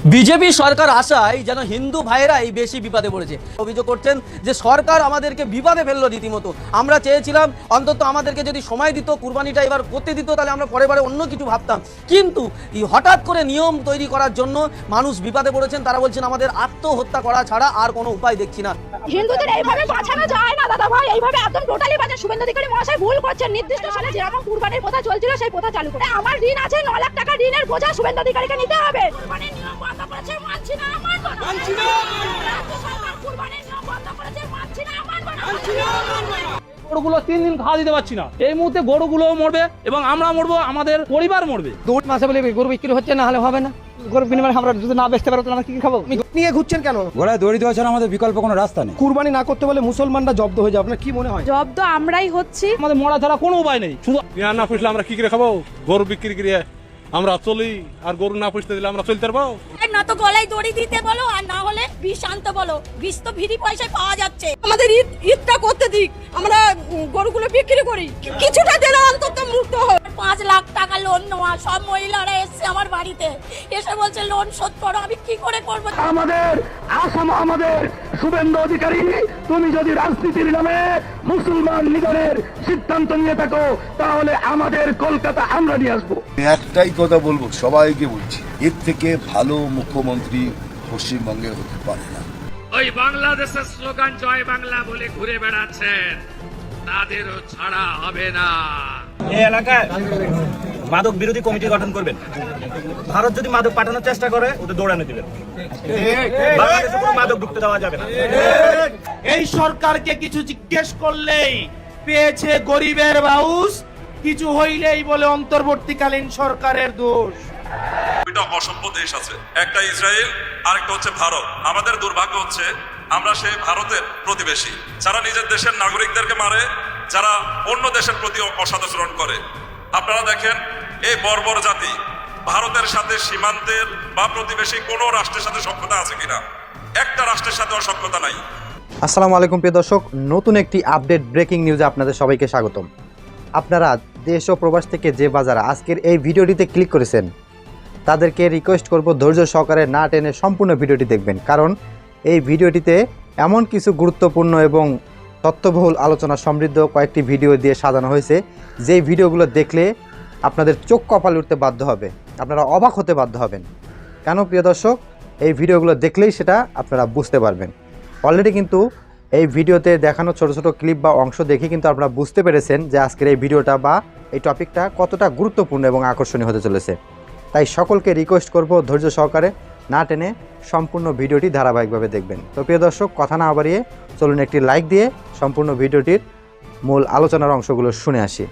BJP সরকার আসায় যেন হিন্দু ভাইয়েরাই বেশি বিপদে পড়েছে। অভিযোগ করছেন যে সরকার আমাদেরকে বিপদে ফেললো রীতিমতো। আমরা চেয়েছিলাম অন্তত আমাদেরকে যদি সময় দিত, কুরবানিটা এবার করতে দিত, তাহলে আমরা পরে অন্য কিছু ভাবতাম। কিন্তু হঠাৎ করে নিয়ম তৈরি করার জন্য মানুষ বিপদে পড়েছেন। তারা বলছেন আমাদের আত্মহত্যা করা ছাড়া আর কোনো উপায় দেখছি না। হিন্দুদের এইভাবে বাঁচানো যায় না দাদা ভাই, এইভাবে একদম টোটালি বাঁচা। শুভেন্দু অধিকারী মহাশয় ভুল করছেন। নির্দিষ্ট সালে যেরকম কুরবানির প্রথা চলছিল সেই প্রথা চালু করে আমার ঋণ আছে 9 লাখ টাকা ঋণের বোঝা শুভেন্দু অধিকারীকে নিতে হবে। কুরবানির নিয়ম বন্ধ করেছে, মানছি না, মানব না। মানছি না। রাজ্য সরকার কুরবানির নিয়ম বন্ধ করেছে, মানছি না, মানব না। মানছি না, মানব না। গরুগুলো 3 দিন খাওয়া দিতে পারছি না। এই মুহূর্তে গরুগুলোও মরবে এবং আমরা মরবো, আমাদের পরিবার মরবে। 2 মাসে বলে গরু বিক্রি হচ্ছে, না হলে হবে না। গরু বিনিময়ে আমরা যদি না বেচতে পারো তাহলে আমরা কি খাবো? নিয়ে ঘুরছেন কেন? ঘোড়ায় দড়ি দেওয়া ছাড়া আমাদের বিকল্প কোনো রাস্তা নেই। কুরবানি না করতে বলে মুসলমানরা জব্দ হয়ে যায়, আপনার কি মনে হয়? জব্দ আমরাই হচ্ছি। আমাদের মরা ছাড়া কোনো উপায় নেই। শুধু না পুষলে আমরা কি করে খাবো? গরু বিক্রি করে আমরা চলি, আর গরু না পুষতে দিলে আমরা চলতে পারবো না? তো গলায় দড়ি দিতে বলো, আর না হলে বিষ আনতে বলো। বিষ তো ফ্রি পয়সায় পাওয়া যাচ্ছে। আমাদের ঈদটা করতে দিক, আমরা গরুগুলো বিক্রি করি, কিছুটা দিলে অন্তত মুক্ত হয়। 5 লাখ টাকা লোন নেওয়া, সব মহিলারা এসছে আমার বাড়িতে, এসে বলছে লোন শোধ করো। আমি কি করে করবো? আমাদের আসাম, আমাদের শুভেন্দু অধিকারী, তুমি যদি রাজনীতির নামে মুসলমান নিধনের সিদ্ধান্ত নিয়ে থাকো, তাহলে আমাদের কলকাতা আমরা নিয়ে আসবো। একটাই কথা বলবো, সবাইকে বলছি, এর থেকে ভালো মুখ্যমন্ত্রী পশ্চিমবঙ্গে হতে পারে না। ওই বাংলাদেশের স্লোগান জয় বাংলা বলে ঘুরে বেড়াচ্ছেন, তাদেরও ছাড়া হবে না। এই এলাকায় মাদক বিরোধী কমিটি গঠন করবেন। ভারত যদি মাদক পাঠানোর চেষ্টা করে ওদের দৌড়ানো দিবেন। বাংলাদেশে কোনো মাদক ঢুকতে দেওয়া যাবে না। এই সরকারকে কিছু জিজ্ঞেস করলেই পেয়েছে গরিবের বাউস, কিছু হইলেই বলে অন্তর্বর্তীকালীন সরকারের দোষ। দুইটা অসভ্য দেশ আছে, একটা ইসরায়েল, আরেকটা হচ্ছে ভারত। আমাদের দুর্ভাগ্য হচ্ছে আমরা সেই ভারতের প্রতিবেশী, যারা নিজের দেশের নাগরিকদেরকে মারে, যারা অন্য দেশের প্রতি অসদাচরণ করে। আপনারা দেখেন এই বর্বর জাতি ভারতের সাথে সীমান্তের বা প্রতিবেশী কোনো রাষ্ট্রের সাথে সখ্যতা আছে কিনা? একটা রাষ্ট্রের সাথে সখ্যতা নাই। আসসালামু আলাইকুম প্রিয় দর্শক, নতুন একটি আপডেট ব্রেকিং নিউজে আপনাদের সবাইকে স্বাগতম। আপনারা দেশ ও প্রবাস থেকে যে বাজারে আজকের এই ভিডিওটিতে ক্লিক করেছেন তাদেরকে রিকোয়েস্ট করব ধৈর্য সহকারে না টেনে সম্পূর্ণ ভিডিওটি দেখবেন, কারণ এই ভিডিওটিতে এমন কিছু গুরুত্বপূর্ণ এবং তথ্যবহুল আলোচনা সমৃদ্ধ কয়েকটি ভিডিও দিয়ে সাজানো হয়েছে, যেই ভিডিওগুলো দেখলে আপনাদের চোখ কপালে উঠতে বাধ্য হবে, আপনারা অবাক হতে বাধ্য হবেন। কেন প্রিয় দর্শক? এই ভিডিওগুলো দেখলেই সেটা আপনারা বুঝতে পারবেন। অলরেডি কিন্তু এই ভিডিওতে দেখানো ছোট ছোট ক্লিপ বা অংশ দেখে কিন্তু আপনারা বুঝতে পেরেছেন যে আজকের এই ভিডিওটা বা এই টপিকটা কতটা গুরুত্বপূর্ণ এবং আকর্ষণীয় হতে চলেছে। তাই সকলকে রিকোয়েস্ট করব ধৈর্য সহকারে না টেনে সম্পূর্ণ ভিডিওটি ধারাবাহিকভাবে দেখবেন। তো প্রিয় দর্শক, কথা না বাড়িয়ে চলুন একটি লাইক দিয়ে সম্পূর্ণ ভিডিওটির মূল আলোচনার অংশগুলো শুনে আসি।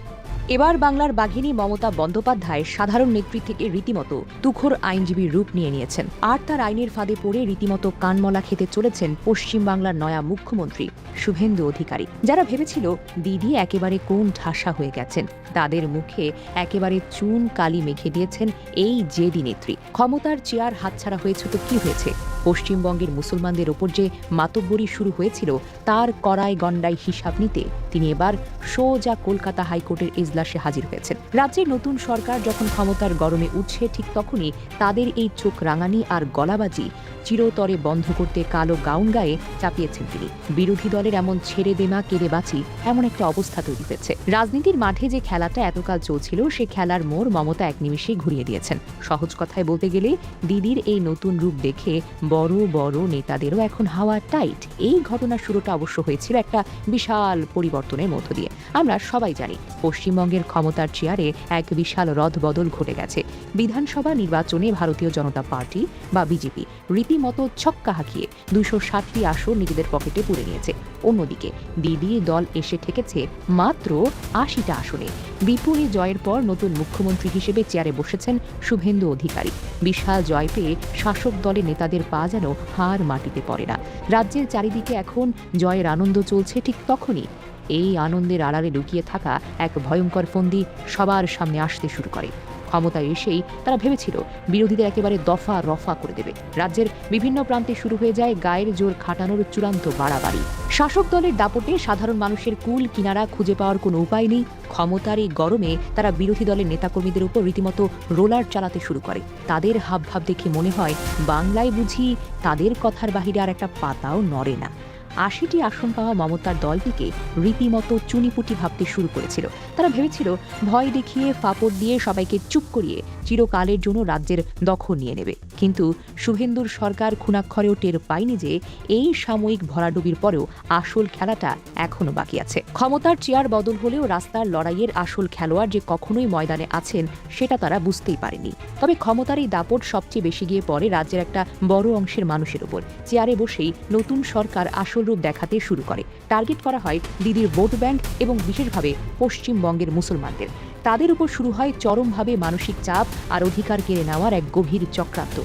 এবার বাংলার বাঘিনী মমতা বন্দ্যোপাধ্যায় সাধারণ নেত্রী থেকে রীতিমতো তুখোর আইনজীবীর রূপ নিয়ে নিয়েছেন, আর তার আইনের ফাঁদে পড়ে রীতিমতো কানমলা খেতে চলেছেন পশ্চিমবাংলার নয়া মুখ্যমন্ত্রী শুভেন্দু অধিকারী। যারা ভেবেছিল দিদি একেবারে কোন ঠাসা হয়ে গেছেন, তাদের মুখে একেবারে চুন কালি মেখে দিয়েছেন এই জেডি নেত্রী। ক্ষমতার চেয়ার হাতছাড়া হয়েছে তো কি হয়েছে? পশ্চিমবঙ্গের মুসলমানদের ওপর যে মাতব্বরি শুরু হয়েছিল তার কড়াই গন্ডাই হিসাব নিতে তিনি এবার সোজা কলকাতা হাইকোর্টের এজলাসে হাজির হয়েছেন। রাজ্যের নতুন সরকার যখন ক্ষমতার গরমে উঠছে, ঠিক তখনই তাদের এই চোখ রাঙানি আর গলাবাজি চিরতরে বন্ধ করতে কালো গাউন গায়ে চাপিয়েছেন তিনি। বিরোধী দলের এমন ছেড়ে দেনা কেড়ে বাঁচি এমন একটা অবস্থা তৈরি হয়েছে। রাজনীতির মাঠে যে খেলাটা এতকাল চলছিল, সে খেলার মোড় মমতা এক নিমিষেই ঘুরিয়ে দিয়েছেন। সহজ কথায় বলতে গেলে দিদির এই নতুন রূপ দেখে বড় বড় নেতাদেরও এখন হাওয়া টাইট। এই ঘটনার শুরুটা অবশ্য হয়েছিল একটা বিশাল পরিবর্তনের মধ্য দিয়ে। আমরা সবাই জানি পশ্চিমবঙ্গের ক্ষমতার চেয়ারে এক বিশাল রদবদল ঘটে গেছে। বিধানসভা নির্বাচনে ভারতীয় জনতা পার্টি বা বিজেপি রীতিমতো ছক্কা হাঁকিয়ে 260টি আসন নিজেদের পকেটে পুরে নিয়েছে। অন্যদিকে দিদির দল এসে ঠেকেছে মাত্র 80টা আসনে। বিপুল জয়ের পর নতুন মুখ্যমন্ত্রী হিসেবে চেয়ারে বসেছেন শুভেন্দু অধিকারী। বিশাল জয় পেয়ে শাসক দলের নেতাদের পা যেন হার মাটিতে পড়ে না। রাজ্যের চারিদিকে এখন জয়ের আনন্দ চলছে, ঠিক তখনই এই আনন্দের আড়ালে লুকিয়ে থাকা এক ভয়ঙ্কর ফন্দি সবার সামনে আসতে শুরু করে। ক্ষমতায় এসেই তারা ভেবেছিল বিরোধীদের একেবারে দফা রফা করে দেবে। রাজ্যের বিভিন্ন প্রান্তে শুরু হয়ে যায় গায়ের জোর খাটানোর চূড়ান্ত বাড়াবাড়ি। শাসক দলের দাপটে সাধারণ মানুষের কুল কিনারা খুঁজে পাওয়ার কোনো উপায় নেই। ক্ষমতার এই গরমে তারা বিরোধী দলের নেতাকর্মীদের উপর রীতিমতো রোলার চালাতে শুরু করে। তাদের হাবভাব দেখে মনে হয় বাংলায় বুঝি তাদের কথার বাহিরে আর একটা পাতাও নড়ে না। ৮০টি আসন পাওয়া মমতার দলটিকে রীতিমতো চুনিপুটি ভাবতে শুরু করেছিল। তারা ভেবেছিল ভয় দেখিয়ে ফাপড় দিয়ে সবাইকে চুপ করিয়ে চিরকালের জন্য রাজ্যের দখল নিয়ে নেবে। কিন্তু শুভেন্দুর সরকার খুনাক্ষরেও টের পায়নি যে এই সাময়িক ভরাডুবির পরেও আসল খেলাটা এখনো বাকি আছে। ক্ষমতার চেয়ার বদল হলেও রাস্তার লড়াইয়ের আসল খেলোয়াড় যে কখনোই ময়দানে আছেন সেটা তারা বুঝতেই পারেনি। তবে ক্ষমতার এই দাপট সবচেয়ে বেশি গিয়ে পড়ে রাজ্যের একটা বড় অংশের মানুষের উপর। চেয়ারে বসেই নতুন সরকার আসল রূপ দেখাতে শুরু করে। টার্গেট করা হয় দিদির ভোট ব্যাংক এবং বিশেষভাবে পশ্চিমবঙ্গের মুসলমানদের। তাদের উপর শুরু হয় চরমভাবে মানসিক চাপ আর অধিকার কেড়ে নেওয়ার এক গভীর চক্রান্ত।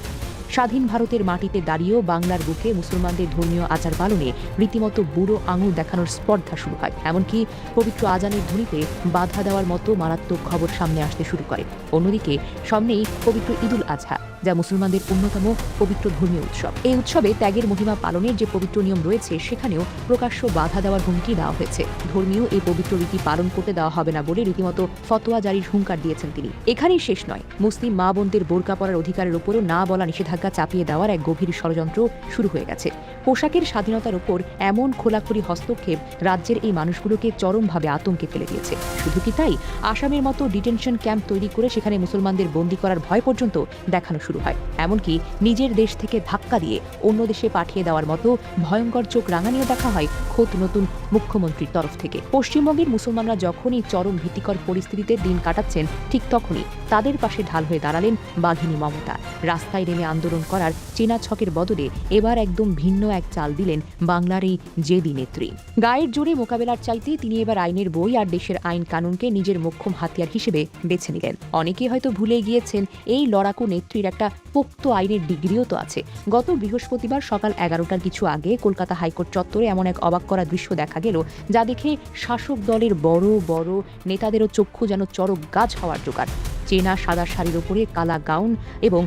স্বাধীন ভারতের মাটিতে দাঁড়িয়েও বাংলার বুকে মুসলমানদের ধর্মীয় আচার পালনে রীতিমতো বুড়ো আঙুল দেখানোর স্পর্ধা শুরু হয়। এমনকি পবিত্র আজানের ধ্বনিতে বাধা দেওয়ার মতো মারাত্মক খবর সামনে আসতে শুরু করে। অন্যদিকে সামনেই পবিত্র ঈদুল আজহা, যা মুসলমানদের অন্যতম পবিত্র ধর্মীয় উৎসব। এই উৎসবে ত্যাগের মহিমা পালনের যে পবিত্র নিয়ম রয়েছে সেখানেও প্রকাশ্য বাধা দেওয়ার হুমকি দেওয়া হয়েছে। ধর্মীয় এই পবিত্র রীতি পালন করতে দেওয়া হবে না বলে রীতিমতো ফতোয়া জারির হুঙ্কার দিয়েছেন তিনি। এখানেই শেষ নয়, মুসলিম মা বোনদের বোরকা পরার অধিকারের উপরও না বলা নিষেধাজ্ঞা চাপিয়ে দেওয়ার এক গভীর ষড়যন্ত্র শুরু হয়ে গেছে। পোশাকের স্বাধীনতার উপর এমন খোলাখুলি হস্তক্ষেপ রাজ্যের এই মানুষগুলোকে চরমভাবে আতঙ্কে ফেলে দিয়েছে। শুধু কি তাই, আসামের মতো ডিটেনশন ক্যাম্প তৈরি করে সেখানে মুসলমানদের বন্দী করার ভয় পর্যন্ত দেখানো শুরু হয়। এমনকি নিজের দেশ থেকে ধাক্কা দিয়ে অন্য দেশে পাঠিয়ে দেওয়ার মতো ভয়ঙ্কর চোখ রাঙানিও দেখা হয় খোদ নতুন মুখ্যমন্ত্রীর তরফ থেকে। পশ্চিমবঙ্গের মুসলমানরা যখনই চরম ভীতিকর পরিস্থিতিতে দিন কাটাচ্ছেন, ঠিক তখনই তাদের পাশে ঢাল হয়ে দাঁড়ালেন বাঘিনী মমতা। রাস্তায় নেমে আন্দোলন করার চেনা ছকের বদলে এবার একদম ভিন্ন এক চাল দিলেন বাংলার এই জেদি নেত্রী। গায়ের জোরে মোকাবেলার চাইতে তিনি এবার আইনের বই আর দেশের আইন কানুনকে নিজের মোক্ষম হাতিয়ার হিসেবে বেছে নিলেন। অনেকে হয়তো ভুলে গিয়েছেন এই লড়াকু নেত্রীর একটা পোক্ত আইনের ডিগ্রিও তো আছে। গত বৃহস্পতিবার সকাল 11টার কিছু আগে কলকাতা হাইকোর্ট চত্বরে এমন এক অবাক করা দৃশ্য দেখা গেল, যা দেখে শাসক দলের বড় বড় নেতাদেরও চক্ষু যেন চরক গাছ হওয়ার জোগাড়। চেনা সাদা শাড়ির ওপরে কালা গাউন এবং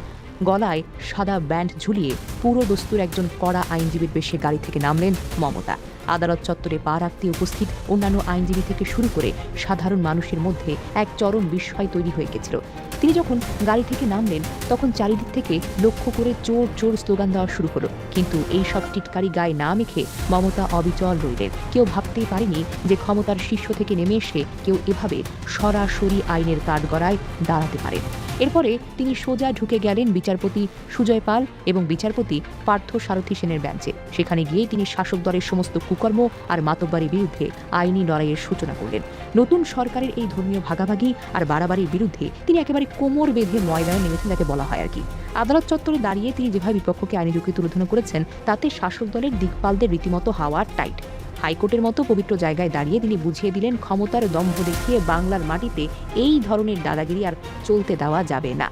গলায় সাদা ব্যান্ড ঝুলিয়ে পুরো দস্তুর একজন কড়া আইনজীবীর বেশে গাড়ি থেকে নামলেন মমতা। আদালত চত্বরে পা রাখতে উপস্থিত অন্যান্য আইনজীবী থেকে শুরু করে সাধারণ মানুষের মধ্যে এক চরম বিস্ময় তৈরি হয়ে গেছিল। তিনি যখন গাড়ি থেকে নামলেন তখন চারিদিক থেকে লক্ষ্য করে চোর চোর স্লোগান দেওয়া শুরু হলো। কিন্তু এই সব টিটকারি গায়ে না মেখে মমতা অবিচল রইলেন। কেউ ভাবতেই পারেনি যে ক্ষমতার শীর্ষ থেকে নেমে এসে কেউ এভাবে সরাসরি আইনের কাঠগড়ায় দাঁড়াতে পারেন। এরপরে তিনি সোজা ঢুকে গেলেন বিচারপতি সুজয় পাল এবং বিচারপতি পার্থ সারথী সেনের বেঞ্চে। সেখানে গিয়ে তিনি শাসক দলের সমস্ত কুকর্ম আর মাতব্বারির বিরুদ্ধে আইনি লড়াইয়ের সূচনা করলেন। নতুন সরকারের এই ধর্মীয় ভাগাভাগি আর বাড়াবাড়ির বিরুদ্ধে তিনি একেবারে কোমর বেঁধে ময়দানে নেমেছেন, যাকে বলা হয় আর কি। আদালত চত্বরে দাঁড়িয়ে তিনি যেভাবে বিপক্ষকে আইনি যুক্তি তুলে করেছেন, তাতে শাসক দলের দিকপালদের রীতিমতো হাওয়া টাইট। হাইকোর্টের মতো পবিত্র জায়গায় দাঁড়িয়ে তিনি বুঝিয়ে দিলেন ক্ষমতার দম্ভ দেখিয়ে বাংলার মাটিতে এই ধরনের দাদাগিরি আর চলতে দেওয়া যাবে না।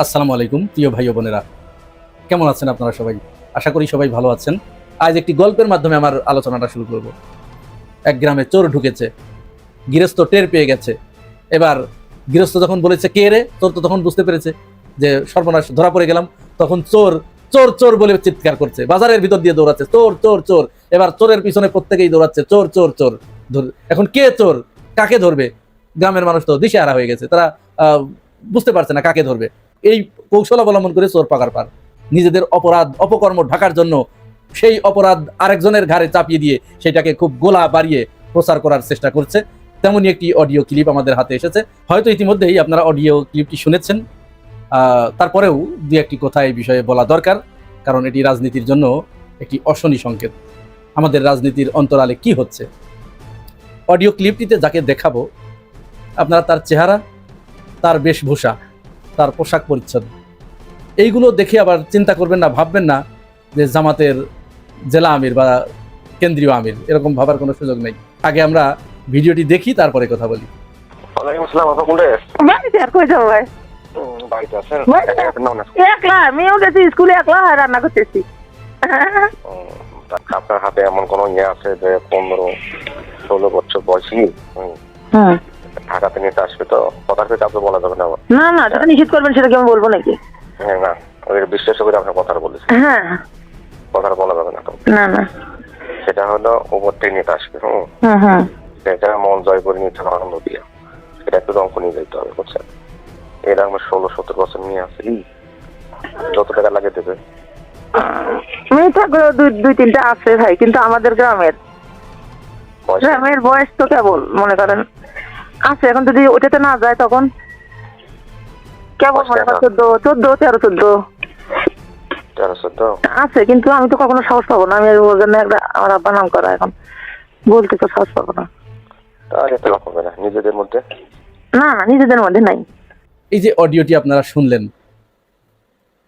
আসসালামু আলাইকুম প্রিয় ভাই ও বোনেরা, কেমন আছেন আপনারা সবাই? আশা করি সবাই ভালো আছেন। আজ একটি গল্পের মাধ্যমে আমার আলোচনাটা শুরু করব। এক গ্রামে চোর ঢুকেছে, গৃহস্থ টের পেয়ে গেছে। এবার গৃহস্থ যখন বলেছে কে রে, চোর তো তখন বুঝতে পেরেছে যে সর্বনাশ, ধরা পড়ে গেলাম। তখন চোর চোর চোর বলে চিৎকার করছে, বাজারের ভিতর দিয়ে দৌড়াচ্ছে, চোর চোর চোর। এবার চোরের পিছনে প্রত্যেকেই দৌড়াচ্ছে, চোর চোর চোর। এখন কে চোর, কাকে ধরবে? গ্রামের মানুষ তো দিশেহারা হয়ে গেছে, তারা বুঝতে পারছে না কাকে ধরবে। এই কৌশল অবলম্বন করে চোর পাকার পার। নিজেদের অপরাধ অপকর্ম ঢাকার জন্য সেই অপরাধ আরেকজনের ঘাড়ে চাপিয়ে দিয়ে সেটাকে খুব গোলা বাড়িয়ে প্রচার করার চেষ্টা করছে। তেমনই একটি অডিও ক্লিপ আমাদের হাতে এসেছে। হয়তো ইতিমধ্যেই আপনারা অডিও ক্লিপটি শুনেছেন। তারপরেও দু একটি কথা এই বিষয়ে বলা দরকার, কারণ এটি রাজনীতির জন্য একটি অশনি সংকেত। আমাদের রাজনীতির অন্তরালে কি হচ্ছে? অডিও ক্লিপটিতে যাকে দেখাবো, আপনারা তার চেহারা, তার বেশভূষা, তার পোশাক পরিচ্ছদ, এইগুলো দেখে আবার চিন্তা করবেন না, ভাববেন না যে জামাতের জেলা আমির বা কেন্দ্রীয় আমির, এরকম ভাবার কোনো সুযোগ নেই। আগে আমরা ভিডিওটি দেখি, তারপরে কথা বলি। ওয়ালাইকুম আসসালাম। আপা কোনটা? বাড়িতে আর কই যাবো ভাই? বাড়িতে আছেন? একলা, আমিও গেছি স্কুলে, একলা রান্না করতেছি। আপনার হাতে এমন কোন ইয়ে আছে যে 15-16 বছর বয়সী ঢাকাতে নিতে আসবে, তো কথার ক্ষেত্রে আপনি বলা যাবে না? না না, যেটা নিষেধ করবেন সেটা কি আমি বলবো নাকি? হ্যাঁ, না, ওদের বিশ্বাস করে আপনার কথা বলেছি। হ্যাঁ, কথা বলা যাবে না তো? না না, সেটা হলো উপর থেকে নেতা আসবে। সেটা মন জয় করে নিতে হবে আনন্দ দিয়ে, সেটা একটু অঙ্ক নিয়ে যেতে হবে, বুঝছেন? এরা আমার 16-17 বছর নিয়ে আসে, যত টাকা লাগে দেবে। মেয়েটা দুই তিনটা আছে ভাই, কিন্তু আমাদের গ্রামের বয়স তো কেবল মনে করেন আছে, এখন যদি ওটাতে না যায় তখন কেবল মনে করেন 14 আছে, কিন্তু আমি তো কখনো সাহস পাবো না। আমি ওর জন্য আমার আব্বা নাম করা, এখন বলতে তো সাহস পাবো না। তাহলে তো হবে না নিজেদের মধ্যে, না নিজেদের মধ্যে নাই। এই যে অডিওটি আপনারা শুনলেন,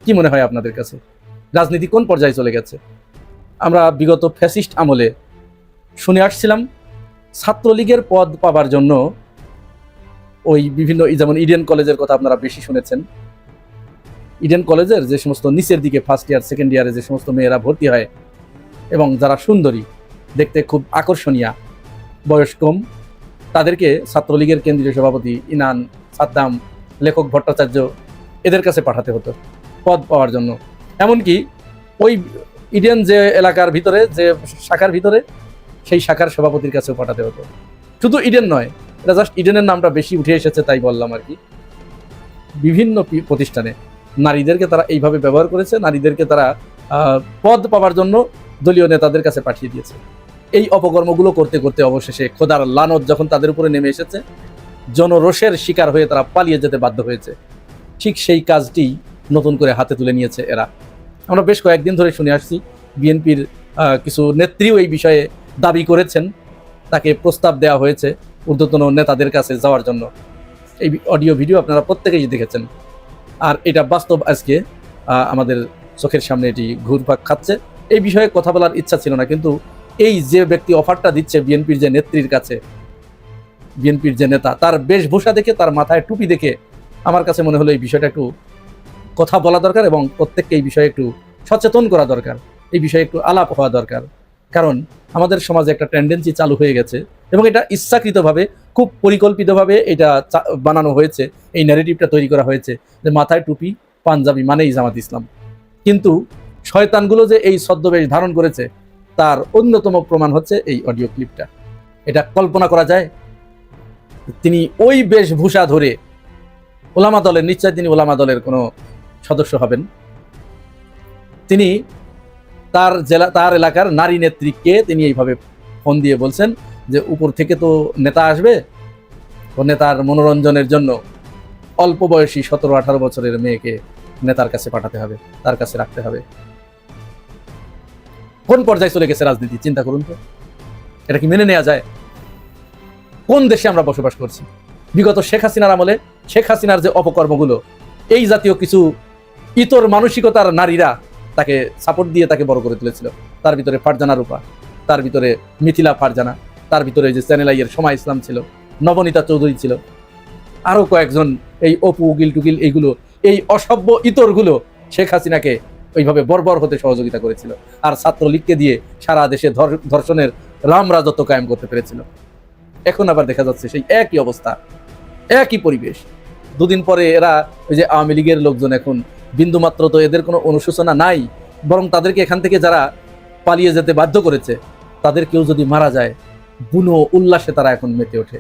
কি মনে হয় আপনাদের কাছে রাজনীতি কোন পর্যায়ে চলে গেছে? আমরা বিগত ফ্যাসিস্ট আমলে শুনে আসছিলাম ছাত্রলীগের পদ পাবার জন্য ওই বিভিন্ন, যেমন ইডেন কলেজের কথা আপনারা বেশি শুনেছেন। ইডেন কলেজের যে সমস্ত নিচের দিকে ফার্স্ট ইয়ার সেকেন্ড ইয়ারে যে সমস্ত মেয়েরা ভর্তি হয় এবং যারা সুন্দরী, দেখতে খুব আকর্ষণীয়, বয়স কম, তাদেরকে ছাত্রলীগের কেন্দ্রীয় সভাপতি ইনান, সাদ্দাম, লেখক ভট্টাচার্য এদের কাছে পাঠাতে হতো পদ পাওয়ার জন্য। এমনকি ওই ইডেন যে এলাকার ভিতরে, যে শাখার ভিতরে, সেই শাখার সভাপতির কাছেও পাঠাতে হতো। শুধু ইডেন নয়, এটা জাস্ট ইডেনের নামটা বেশি উঠে এসেছে তাই বললাম আর কি। বিভিন্ন প্রতিষ্ঠানে নারীদেরকে তারা এইভাবে ব্যবহার করেছে, নারীদেরকে তারা পদ পাওয়ার জন্য দলীয় নেতাদের কাছে পাঠিয়ে দিয়েছে। এই অপকর্মগুলো করতে করতে অবশেষে খোদার লানত যখন তাদের উপরে নেমে এসেছে, জনরোষের শিকার হয়ে তারা পালিয়ে যেতে বাধ্য হয়েছে। ঠিক সেই কাজটি নতুন করে হাতে তুলে নিয়েছে এরা। আমরা বেশ কয়েকদিন ধরে শুনে আসছি বিএনপির কিছু নেত্রীও এই বিষয়ে দাবি করেছেন, তাকে প্রস্তাব দেওয়া হয়েছে ঊর্ধ্বতন নেতাদের কাছে যাওয়ার জন্য। এই অডিও ভিডিও আপনারা প্রত্যেকেই দেখেছেন, আর এটা বাস্তব আজকে আমাদের চোখের সামনে এটি ঘুরপাক খাচ্ছে। এই বিষয়ে কথা বলার ইচ্ছা ছিল না, কিন্তু এই যে ব্যক্তি অফারটা দিচ্ছে বিএনপির যে নেত্রীর কাছে, বিএনপির যে নেতা, তার বেশভূষা দেখে, তার মাথায় টুপি দেখে আমার কাছে মনে হলো এই বিষয়টা একটু কথা বলা দরকার এবং প্রত্যেককে এই বিষয়ে একটু সচেতন করা দরকার, এই বিষয়ে একটু আলাপ হওয়া দরকার। কারণ আমাদের সমাজে একটা টেন্ডেন্সি চালু হয়ে গেছে এবং এটা ইচ্ছাকৃতভাবে, খুব পরিকল্পিতভাবে এটা বানানো হয়েছে, এই ন্যারেটিভটা তৈরি করা হয়েছে যে মাথায় টুপি, পাঞ্জাবি মানেই জামাত ইসলাম। কিন্তু শয়তানগুলো যে এই ছদ্মবেশ ধারণ করেছে তার অন্যতম প্রমাণ হচ্ছে এই অডিও ক্লিপটা। এটা কল্পনা করা যায় তিনি ওই বেশভূষা ধরে ওলামা দলের, নিশ্চয় তিনি ওলামা দলের কোনো সদস্য হবেন, তিনি তার এলাকার নারী নেত্রীকে তিনি এইভাবে ফোন দিয়ে বলছেন যে উপর থেকে তো নেতা আসবে, ও নেতার মনোরঞ্জনের জন্য অল্প বয়সী 17-18 বছরের মেয়েকে নেতার কাছে পাঠাতে হবে, তার কাছে রাখতে হবে। কোন পর্যায়ে চলে গেছে রাজনীতি চিন্তা করুন তো। এটা কি মেনে নেওয়া যায়? কোন দেশে আমরা বসবাস করছি? বিগত শেখ হাসিনার আমলে শেখ হাসিনার যে অপকর্মগুলো, এই জাতীয় কিছু ইতর মানসিকতার নারীরা তাকে সাপোর্ট দিয়ে তাকে বড় করে তুলেছিল। তার ভিতরে ফারজানা রূপা, তার ভিতরে মিথিলা ফারজানা, তার ভিতরে যে চ্যানেলাইয়ের সমা ইসলাম ছিল, নবনীতা চৌধুরী ছিল, আরও কয়েকজন, এই অপু উকিল টুকিল, এইগুলো, এই অসভ্য ইতরগুলো শেখ হাসিনাকে ওইভাবে বর্বর হতে সহযোগিতা করেছিল, আর ছাত্রলীগকে দিয়ে সারা দেশে ধর্ষণের রামরাজত্ব কায়েম করতে পেরেছিল। এখন আবার দেখা যাচ্ছে সেই একই অবস্থা, একই পরিবেশ। দুদিন পরে এরা, ওই যে আওয়ামী লীগের লোকজন, এখন বিন্দুমাত্র তো এদের কোনো অনুশোচনা নাই, বরং তাদেরকে এখান থেকে যারা পালিয়ে যেতে বাধ্য করেছে তাদের কেউ যদি মারা যায়, বুনো উল্লাসে তারা এখন মেতে ওঠে।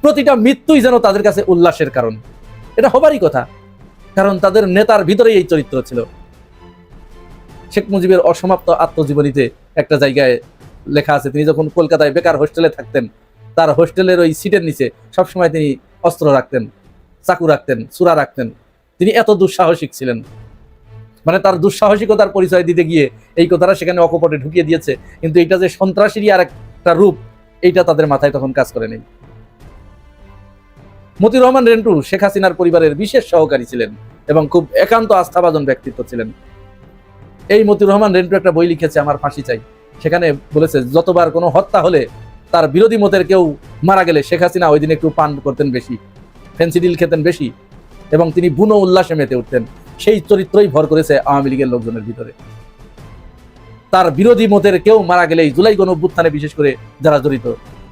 প্রতিটা মৃত্যুই যেন তাদের কাছে উল্লাসের কারণ। এটা হবারই কথা, কারণ তাদের নেতার ভিতরেই এই চরিত্র ছিল। শেখ মুজিবের অসমাপ্ত আত্মজীবনীতে একটা জায়গায় লেখা আছে, তিনি যখন কলকাতায় বেকার হোস্টেলে থাকতেন, তার হোস্টেলের ওই সিটের নিচে সবসময় তিনি অস্ত্র রাখতেন, চাকু রাখতেন, চূড়া রাখতেন। তিনি এত দুঃসাহসিক ছিলেন, মানে তার দুঃসাহসিকতার পরিচয় দিতে গিয়ে এই কথাটা সেখানে অকপটে ঢুকিয়ে দিয়েছে, কিন্তু এটা যে সন্ত্রাসীরই আর একটা রূপ, এইটা তাদের মাথায় তখন কাজ করে নেই। মতিউর রহমান রেন্টু শেখ হাসিনার পরিবারের বিশেষ সহকারী ছিলেন এবং খুব একান্ত আস্থাভাজন ব্যক্তিত্ব ছিলেন। এই মতিউর রহমান রেন্টু একটা বই লিখেছে, আমার ফাঁসি চাই। সেখানে বলেছে যতবার কোনো হত্যা হলে তার বিরোধী মতের কেউ মারা গেলে শেখ হাসিনা ওই দিন একটু পান করতেন বেশি, ফেন্সিডিল খেতেন বেশি, এবং তিনি বুনো উল্লাসে মেতে উঠতেন। সেই চরিত্রই ভর করেছে আওয়ামী লীগের লোকজনের ভিতরে। তার বিরোধী মতের কেউ মারা গেলেই, জুলাই গণঅভ্যুত্থানে বিশেষ করে যারা জড়িত,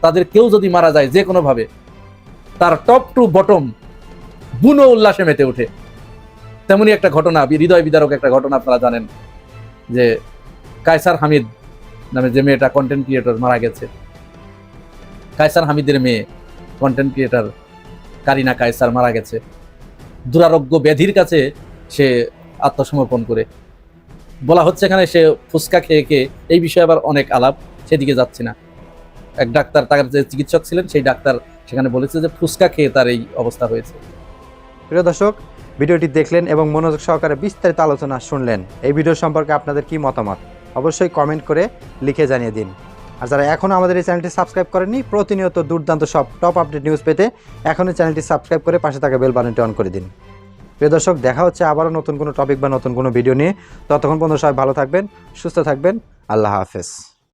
তাদের কেউ যদি মারা যায় যে কোনোভাবে, তার টপ টু বটম বুনো উল্লাসে মেতে ওঠে। তেমনি একটা ঘটনা, হৃদয় বিদারক একটা ঘটনা আপনারা জানেন, যে কায়সার হামিদ নামে যে মেয়েটা কন্টেন্ট ক্রিয়েটর মারা গেছে, কায়সার হামিদের মেয়ে কন্টেন্ট ক্রিয়েটর কারিনা কায়সার মারা গেছে দুরারোগ্য ব্যাধির কাছে সে আত্মসমর্পণ করে। বলা হচ্ছে এখানে সে ফুসকা খেয়ে খেয়ে, এই বিষয়ে আবার অনেক আলাপ, সেদিকে যাচ্ছি না। এক ডাক্তার, তার যে চিকিৎসক ছিলেন সেই ডাক্তার সেখানে বলেছে যে ফুসকা খেয়ে তার এই অবস্থা হয়েছে। প্রিয় দর্শক, ভিডিওটি দেখলেন এবং মনোযোগ সহকারে বিস্তারিত আলোচনা শুনলেন। এই ভিডিও সম্পর্কে আপনাদের কি মতামত অবশ্যই কমেন্ট করে লিখে জানিয়ে দিন। আর যারা এখনও আমাদের এই চ্যানেলটি সাবস্ক্রাইব করেননি, প্রতিনিয়ত দুর্দান্ত সব টপ আপডেট নিউজ পেতে এখনই চ্যানেলটি সাবস্ক্রাইব করে পাশে থাকা বেল বাটনটি অন করে দিন। প্রিয় দর্শক, দেখা হচ্ছে আবারও নতুন কোনো টপিক বা নতুন কোনো ভিডিও নিয়ে। ততক্ষণ পর্যন্ত সবাই ভালো থাকবেন, সুস্থ থাকবেন। আল্লাহ হাফেজ।